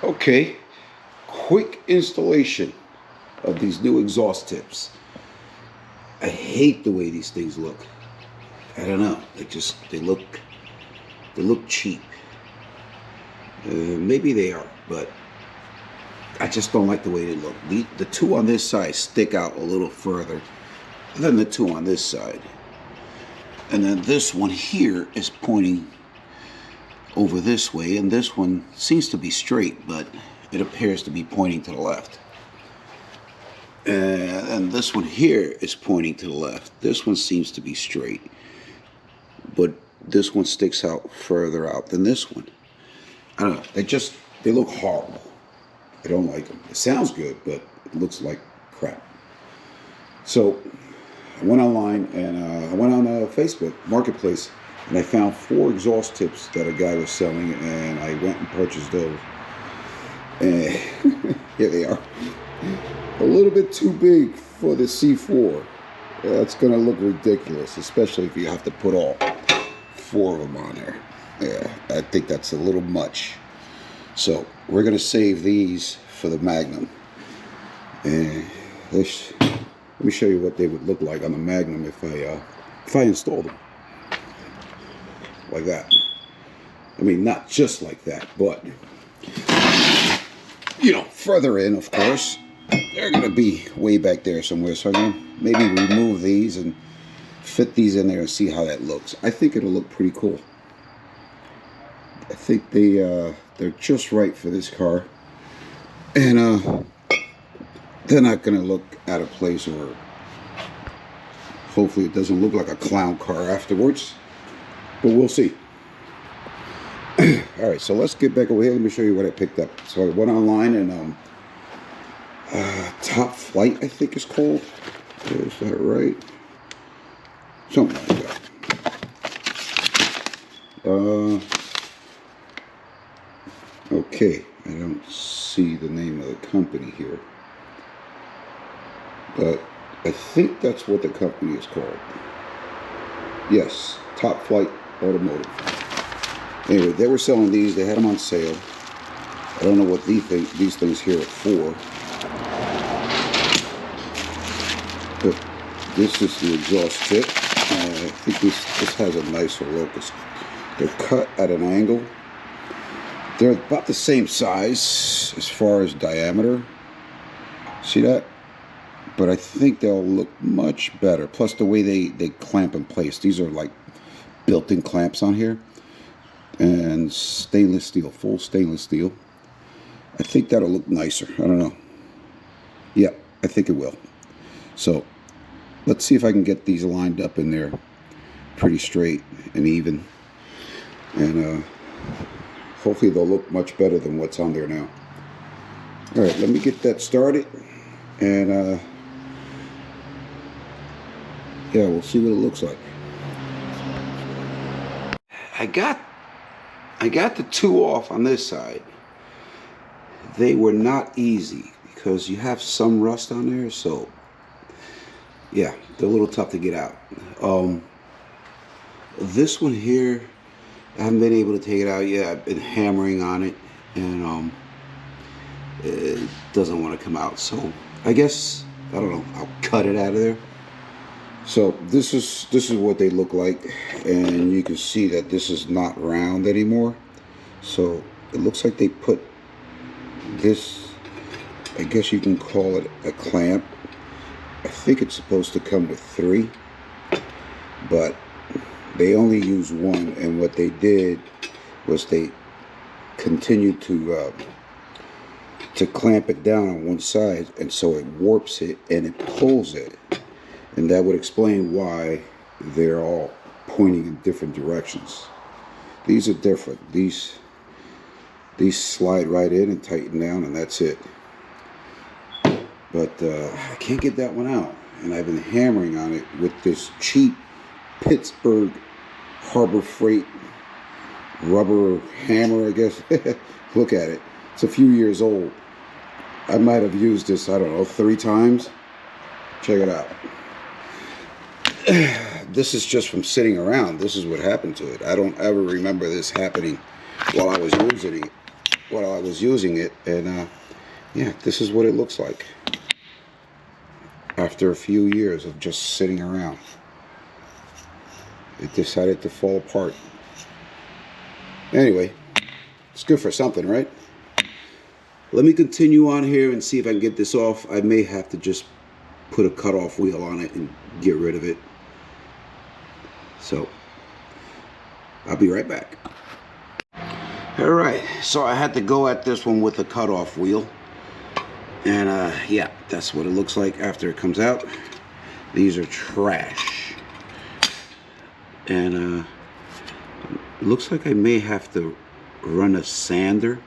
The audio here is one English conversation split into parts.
Okay, quick installation of these new exhaust tips. I hate the way these things look. I don't know. They look cheap. Maybe they are, but I just don't like the way they look. The two on this side stick out a little further than the two on this side. And then this one here is pointing over this way, and this one seems to be straight, but it appears to be pointing to the left. And this one here is pointing to the left. This one seems to be straight, but this one sticks out further out than this one. I don't know. They look horrible. I don't like them. It sounds good, but it looks like crap. So I went online and I went on Facebook Marketplace, and I found 4 exhaust tips that a guy was selling, and I went and purchased those. And here they are. A little bit too big for the C4. That's going to look ridiculous, especially if you have to put all 4 of them on there. Yeah, I think that's a little much. So we're going to save these for the Magnum. And let me show you what they would look like on the Magnum if I installed them. Like that. I mean, not just like that, but you know, further in, of course. They're going to be way back there somewhere, so I'm going to maybe remove these and fit these in there and see how that looks. I think it'll look pretty cool. I think they're just right for this car, and they're not going to look out of place, or hopefully it doesn't look like a clown car afterwards, but we'll see. All right, so let's get back over here. Let me show you what I picked up. So I went online and Top Flight, I think it's called. Is that right? Something like that. Okay, I don't see the name of the company here, but I think that's what the company is called. Yes, Top Flight Automotive. Anyway, they were selling these. They had them on sale. I don't know what these things here are for. But this is the exhaust tip. I think this has a nicer look. They're cut at an angle. They're about the same size as far as diameter. See that? But I think they'll look much better. Plus the way they clamp in place. These are like built-in clamps on here. And stainless steel, full stainless steel. I think that'll look nicer. I don't know. Yeah, I think it will. So let's see if I can get these lined up in there pretty straight and even. And hopefully they'll look much better than what's on there now. All right, let me get that started. And yeah, we'll see what it looks like. I got the 2 off on this side. They were not easy because you have some rust on there, so yeah, they're a little tough to get out. This one here, I haven't been able to take it out yet. I've been hammering on it, and it doesn't want to come out. So I guess, I don't know, I'll cut it out of there. So this is what they look like, and you can see that this is not round anymore. So it looks like they put this, I guess you can call it a clamp. I think it's supposed to come with 3, but they only use 1, and what they did was they continued to clamp it down on one side, and so it warps it and it pulls it. And that would explain why they're all pointing in different directions. These are different. These slide right in and tighten down, and that's it. But I can't get that one out. And I've been hammering on it with this cheap Pittsburgh Harbor Freight rubber hammer, I guess. Look at it. It's a few years old. I might have used this, I don't know, 3 times. Check it out. This is just from sitting around. This is what happened to it. I don't ever remember this happening while I was using it. while I was using it, and yeah, this is what it looks like after a few years of just sitting around. It decided to fall apart. Anyway, it's good for something, right? Let me continue on here and see if I can get this off. I may have to just put a cutoff wheel on it and get rid of it. So, I'll be right back. Alright, so I had to go at this one with a cutoff wheel. And yeah, that's what it looks like after it comes out. These are trash. And it looks like I may have to run a sander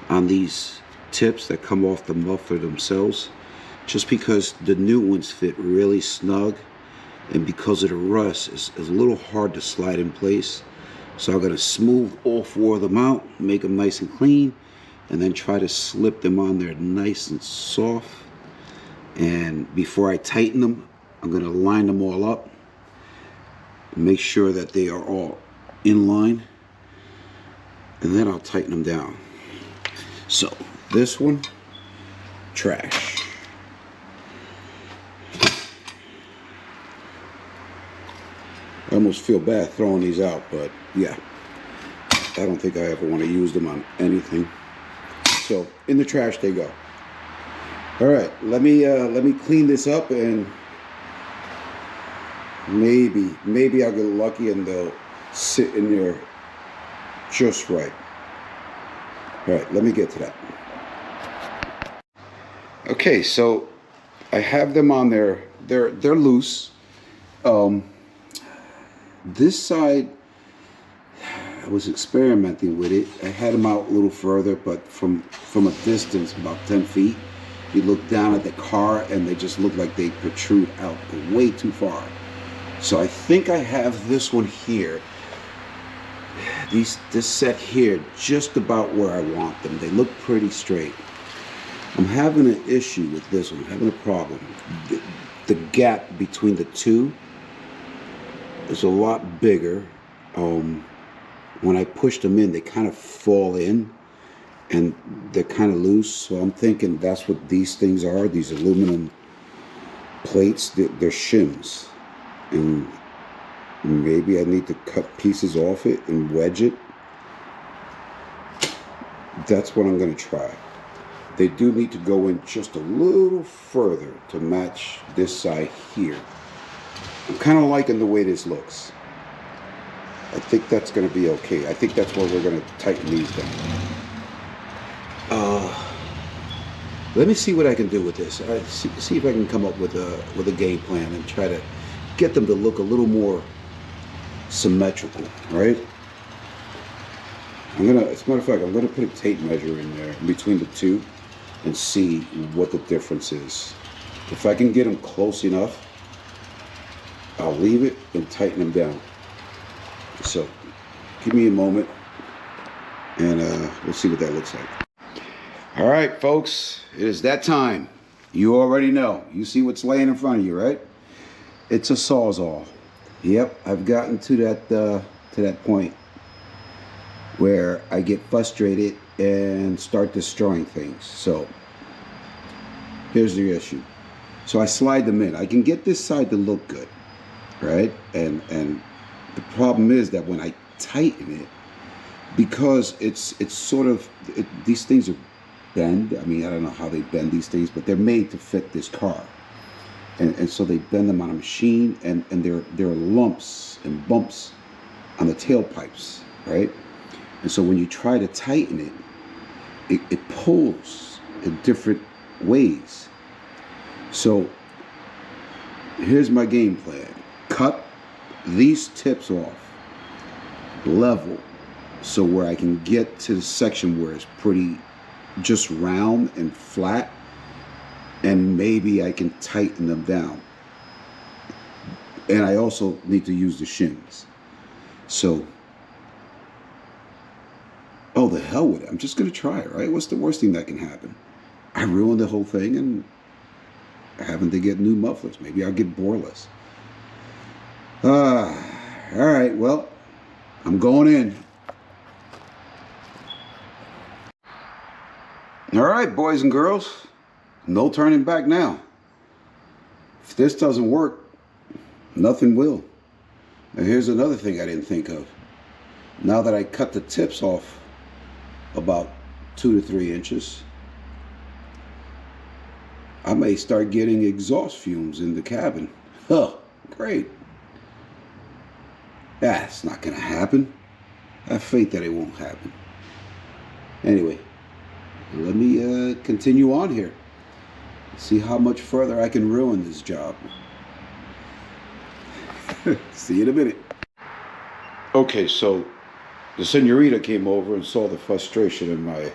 on these tips that come off the muffler themselves, just because the new ones fit really snug, and because of the rust, it's a little hard to slide in place. So I'm going to smooth all 4 of them out, make them nice and clean, and then try to slip them on there nice and soft. And before I tighten them, I'm going to line them all up, make sure that they are all in line, and then I'll tighten them down. So this one, trash. I almost feel bad throwing these out, but yeah, I don't think I ever want to use them on anything. So in the trash they go. All right, let me clean this up, and maybe I'll get lucky and they'll sit in there just right. All right, let me get to that. Okay, so I have them on there. They're loose. This side, I was experimenting with it. I had them out a little further, but from a distance, about 10 feet, you look down at the car and they just look like they protrude out way too far. So I think I have this one here, this set here, just about where I want them. They look pretty straight. I'm having an issue with this one. I'm having a problem. The gap between the two is a lot bigger. When I push them in, they kind of fall in, and they're kind of loose. So I'm thinking that's what these things are. These aluminum plates, they're shims, and maybe I need to cut pieces off it and wedge it. That's what I'm going to try. They do need to go in just a little further to match this side here. I'm kind of liking the way this looks. I think that's going to be okay. I think that's where we're going to tighten these down. Let me see what I can do with this. See if I can come up with a game plan and try to get them to look a little more symmetrical, right? As a matter of fact, I'm gonna put a tape measure in there between the two and see what the difference is. If I can get them close enough, I'll leave it and tighten them down. So, give me a moment, and we'll see what that looks like. All right, folks, it is that time. You already know. You see what's laying in front of you, right? It's a Sawzall. Yep, I've gotten to that point where I get frustrated and start destroying things. So here's the issue. So I slide them in. I can get this side to look good, right? And the problem is that when I tighten it, because it's sort of these things are bend. I mean, I don't know how they bend these things, but they're made to fit this car. And so they bend them on a machine, and there are lumps and bumps on the tailpipes, right? And so when you try to tighten it pulls in different ways. So here's my game plan. Cut these tips off level, so where I can get to the section where it's pretty just round and flat, and maybe I can tighten them down. And I also need to use the shims. So, oh, the hell with it. I'm just going to try it, right? What's the worst thing that can happen? I ruined the whole thing and having to get new mufflers. Maybe I'll get boreless. All right, well, I'm going in. All right, boys and girls, no turning back now. If this doesn't work, nothing will. And here's another thing I didn't think of. Now that I cut the tips off about 2 to 3 inches, I may start getting exhaust fumes in the cabin. Huh, great. That's not gonna happen. I have faith that it won't happen. Anyway, let me continue on here. See how much further I can ruin this job. See you in a minute. Okay, so the señorita came over and saw the frustration in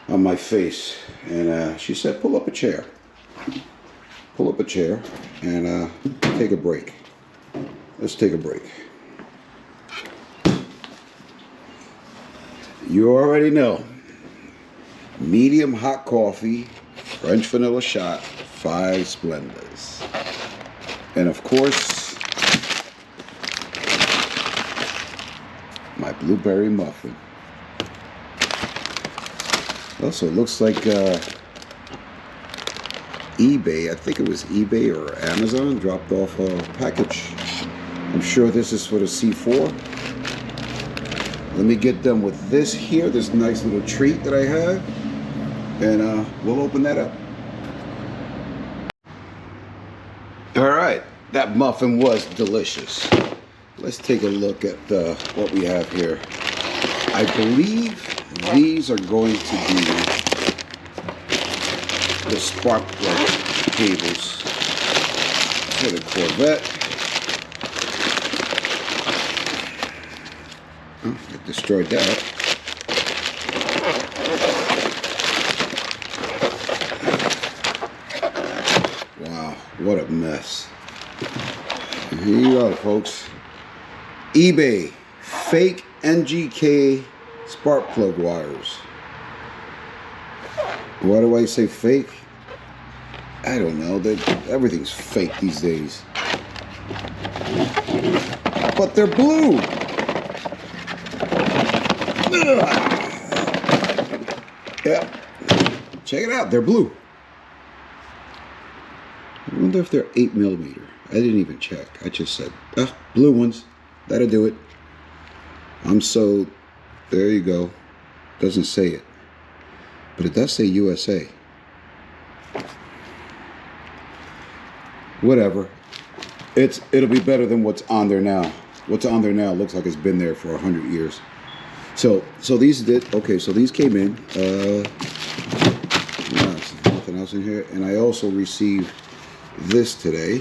on my face, and she said, pull up a chair. Pull up a chair and take a break. Let's take a break. You already know. Medium hot coffee, French vanilla shot, 5 Splendas. And of course, my blueberry muffin. Also, it looks like eBay, I think it was eBay or Amazon, dropped off a package. I'm sure this is for the C4. Let me get done with this here, this nice little treat that I have, and we'll open that up. All right, that muffin was delicious. Let's take a look at what we have here. I believe these are going to be the spark plug cables for the Corvette. Oh, I destroyed that. Wow, what a mess. Here you go, folks. eBay, fake NGK spark plug wires. Why do I say fake? I don't know. Everything's fake these days. But they're blue. Yeah. Check it out. They're blue. I wonder if they're 8mm. I didn't even check. I just said, blue ones. That'll do it. There you go. Doesn't say it. But it does say USA. Whatever. It'll be better than what's on there now. What's on there now looks like it's been there for 100 years. So these came in. Nothing else in here. And I also received this today.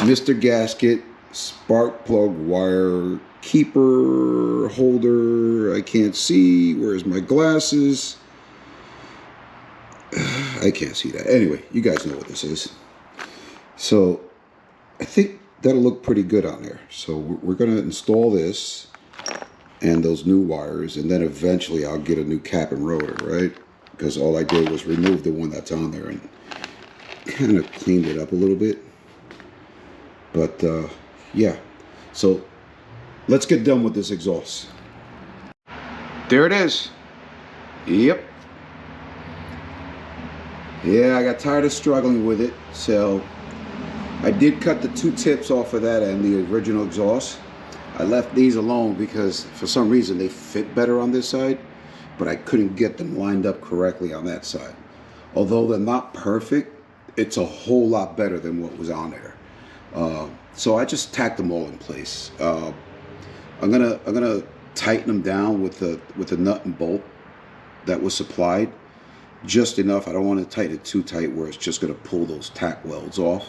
Mr. Gasket spark plug wire keeper holder. I can't see. Where's my glasses? I can't see that. Anyway, you guys know what this is. So I think that'll look pretty good on there. So we're going to install this and those new wires, and then eventually I'll get a new cap and rotor, right? Because all I did was remove the one that's on there and kind of cleaned it up a little bit. But yeah, so let's get done with this exhaust. There it is. Yep. Yeah, I got tired of struggling with it, so I did cut the 2 tips off of that and the original exhaust. I left these alone because for some reason they fit better on this side, but I couldn't get them lined up correctly on that side. Although they're not perfect, it's a whole lot better than what was on there. So I just tacked them all in place. I'm gonna tighten them down with the nut and bolt that was supplied, just enough. I don't want to tighten it too tight where it's just gonna pull those tack welds off.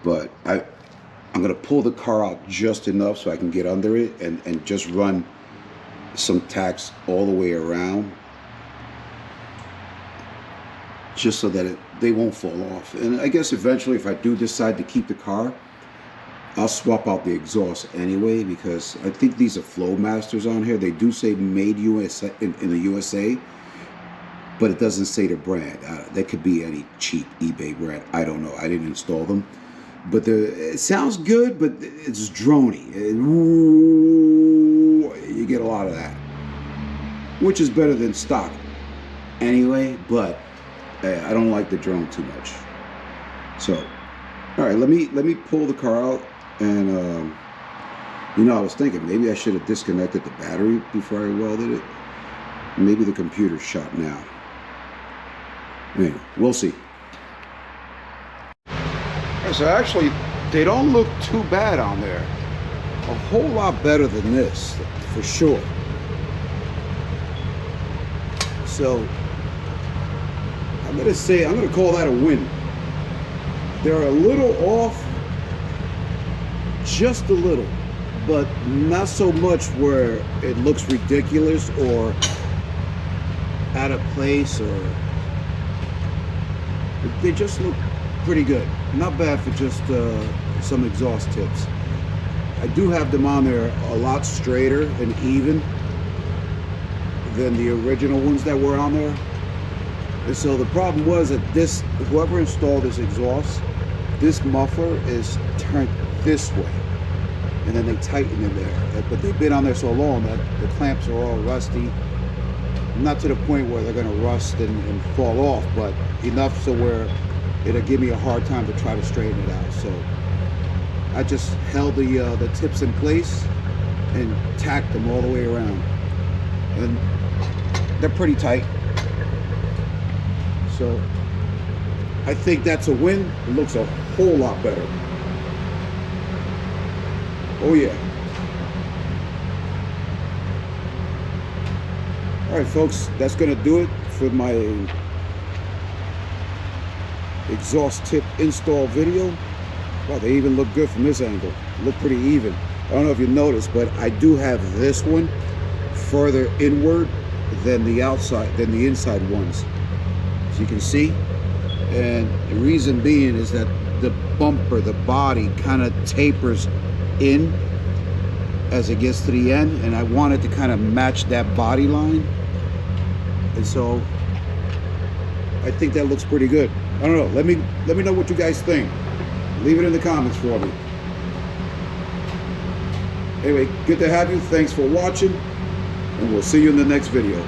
But I'm gonna pull the car out just enough so I can get under it and just run some tacks all the way around, just so that they won't fall off. And I guess eventually, if I do decide to keep the car, I'll swap out the exhaust anyway, because I think these are Flowmasters on here. They do say made USA in the USA, but it doesn't say the brand. They could be any cheap eBay brand. I don't know. I didn't install them. But it sounds good, but it's drony. You get a lot of that, which is better than stock anyway, but I don't like the drone too much. So, all right, let me pull the car out, and you know, I was thinking maybe I should have disconnected the battery before I welded it. Maybe the computer's shot now. Anyway, we'll see. So actually, they don't look too bad on there. A whole lot better than this, for sure. So, I'm gonna call that a win. They're a little off, just a little, but not so much where it looks ridiculous or out of place, or they just look pretty good. Not bad for just some exhaust tips. I do have them on there a lot straighter and even than the original ones that were on there. And so the problem was that whoever installed this exhaust, this muffler is turned this way, and then they tighten in there. But they've been on there so long that the clamps are all rusty. Not to the point where they're going to rust and fall off, but enough so where it'll give me a hard time to try to straighten it out. So I just held the tips in place and tacked them all the way around, and they're pretty tight. So I think that's a win. It looks a whole lot better. Oh yeah. All right, folks, that's gonna do it for my exhaust tip install video. Wow, they even look good from this angle. Look pretty even. I don't know if you noticed, but I do have this one further inward than the inside ones, as you can see. And the reason being is that the bumper, the body, kind of tapers in as it gets to the end, and I wanted to kind of match that body line. And so I think that looks pretty good. I don't know. Let me know what you guys think. Leave it in the comments for me. Anyway, good to have you. Thanks for watching, and we'll see you in the next video.